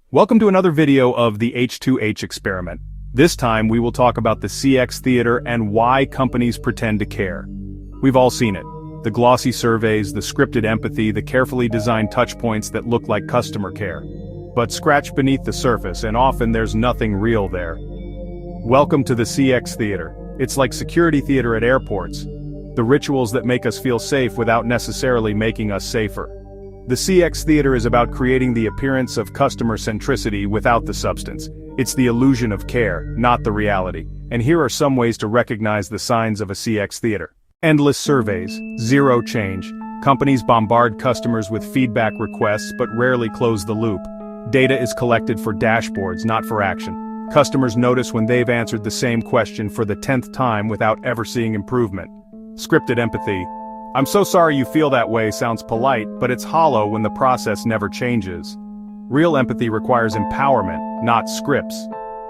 Welcome to another video of the H2H experiment. This time we will talk about the CX theater and why companies pretend to care. We've all seen it. The glossy surveys, the scripted empathy, the carefully designed touchpoints that look like customer care. But scratch beneath the surface and often there's nothing real there. Welcome to the CX theater. It's like security theater at airports. The rituals that make us feel safe without necessarily making us safer. The CX theater is about creating the appearance of customer centricity without the substance. It's the illusion of care, not the reality. And here are some ways to recognize the signs of a CX theater. Endless surveys, zero change. Companies bombard customers with feedback requests but rarely close the loop. Data is collected for dashboards, not for action. Customers notice when they've answered the same question for the 10th time without ever seeing improvement. Scripted empathy. "I'm so sorry you feel that way" sounds polite, but it's hollow when the process never changes. Real empathy requires empowerment, not scripts.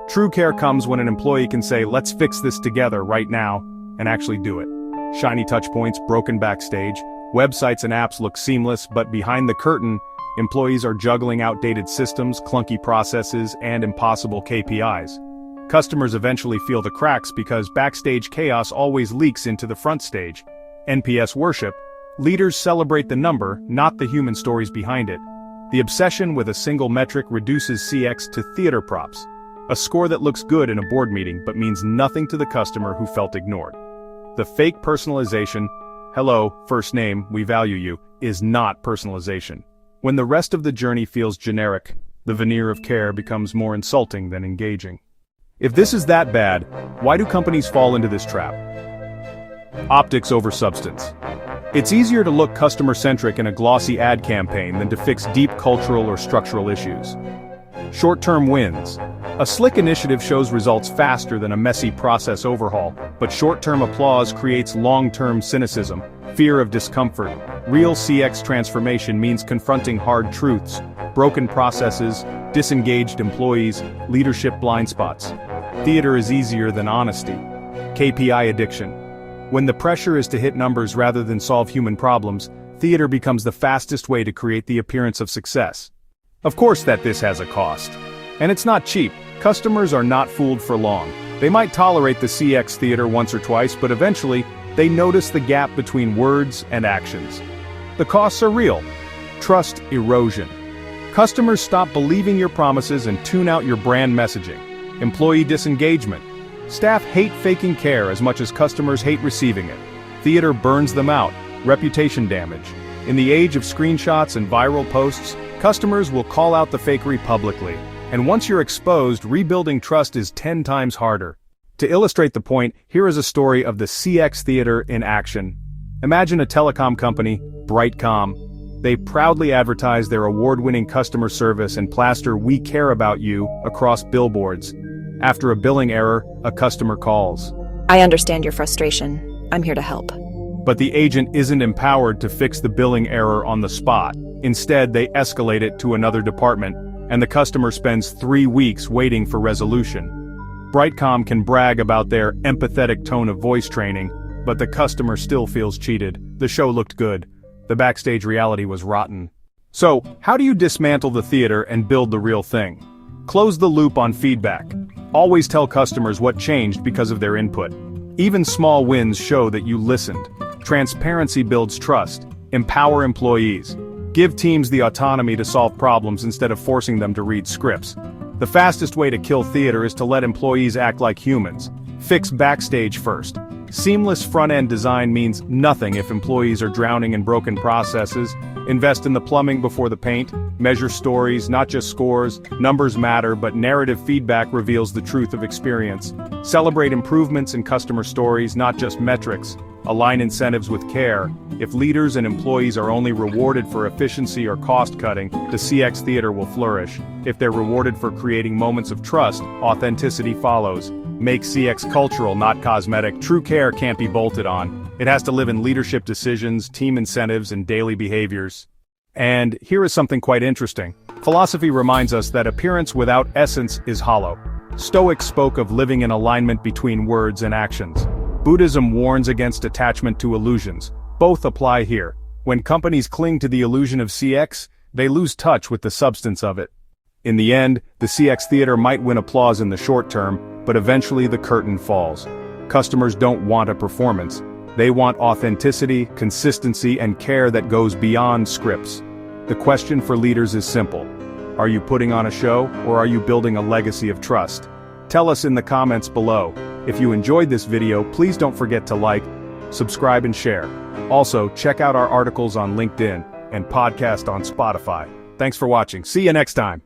True care comes when an employee can say, "Let's fix this together right now," and actually do it. Shiny touchpoints, broken backstage, websites and apps look seamless, but behind the curtain, employees are juggling outdated systems, clunky processes, and impossible KPIs. Customers eventually feel the cracks because backstage chaos always leaks into the front stage. NPS worship. Leaders celebrate the number, not the human stories behind it. The obsession with a single metric reduces CX to theater props. A score that looks good in a board meeting but means nothing to the customer who felt ignored. The fake personalization, "Hello, first name, we value you," is not personalization. When the rest of the journey feels generic, the veneer of care becomes more insulting than engaging. If this is that bad, why do companies fall into this trap? Optics over substance. It's easier to look customer-centric in a glossy ad campaign than to fix deep cultural or structural issues. Short-term wins. A slick initiative shows results faster than a messy process overhaul, but short-term applause creates long-term cynicism, fear of discomfort. Real CX transformation means confronting hard truths, broken processes, disengaged employees, leadership blind spots. Theater is easier than honesty. KPI addiction. When the pressure is to hit numbers rather than solve human problems, theater becomes the fastest way to create the appearance of success. Of course this has a cost. And it's not cheap. Customers are not fooled for long. They might tolerate the CX theater once or twice, but eventually, they notice the gap between words and actions. The costs are real. Trust erosion. Customers stop believing your promises and tune out your brand messaging. Employee disengagement. Staff hate faking care as much as customers hate receiving it. Theater burns them out. Reputation damage. In the age of screenshots and viral posts, customers will call out the fakery publicly. And once you're exposed, rebuilding trust is 10 times harder. To illustrate the point, here is a story of the CX theater in action. Imagine a telecom company, Brightcom. They proudly advertise their award-winning customer service and plaster "We care about you" across billboards. After a billing error, a customer calls. "I understand your frustration. I'm here to help." But the agent isn't empowered to fix the billing error on the spot. Instead, they escalate it to another department, and the customer spends 3 weeks waiting for resolution. Brightcom can brag about their empathetic tone of voice training, but the customer still feels cheated. The show looked good. The backstage reality was rotten. So, how do you dismantle the theater and build the real thing? Close the loop on feedback. Always tell customers what changed because of their input. Even small wins show that you listened. Transparency builds trust. Empower employees. Give teams the autonomy to solve problems instead of forcing them to read scripts. The fastest way to kill theater is to let employees act like humans. Fix backstage first. Seamless front-end design means nothing if employees are drowning in broken processes. Invest in the plumbing before the paint. Measure stories, not just scores. Numbers matter, but narrative feedback reveals the truth of experience. Celebrate improvements in customer stories, not just metrics. Align incentives with care. If leaders and employees are only rewarded for efficiency or cost-cutting, the CX theater will flourish. If they're rewarded for creating moments of trust, authenticity follows. Make CX cultural, not cosmetic. True care can't be bolted on. It has to live in leadership decisions, team incentives, and daily behaviors. And here is something quite interesting. Philosophy reminds us that appearance without essence is hollow. Stoics spoke of living in alignment between words and actions. Buddhism warns against attachment to illusions. Both apply here. When companies cling to the illusion of CX, they lose touch with the substance of it. In the end, the CX Theater might win applause in the short term, but eventually the curtain falls. Customers don't want a performance. They want authenticity, consistency, and care that goes beyond scripts. The question for leaders is simple. Are you putting on a show, or are you building a legacy of trust? Tell us in the comments below. If you enjoyed this video, please don't forget to like, subscribe, and share. Also, check out our articles on LinkedIn and podcast on Spotify. Thanks for watching. See you next time.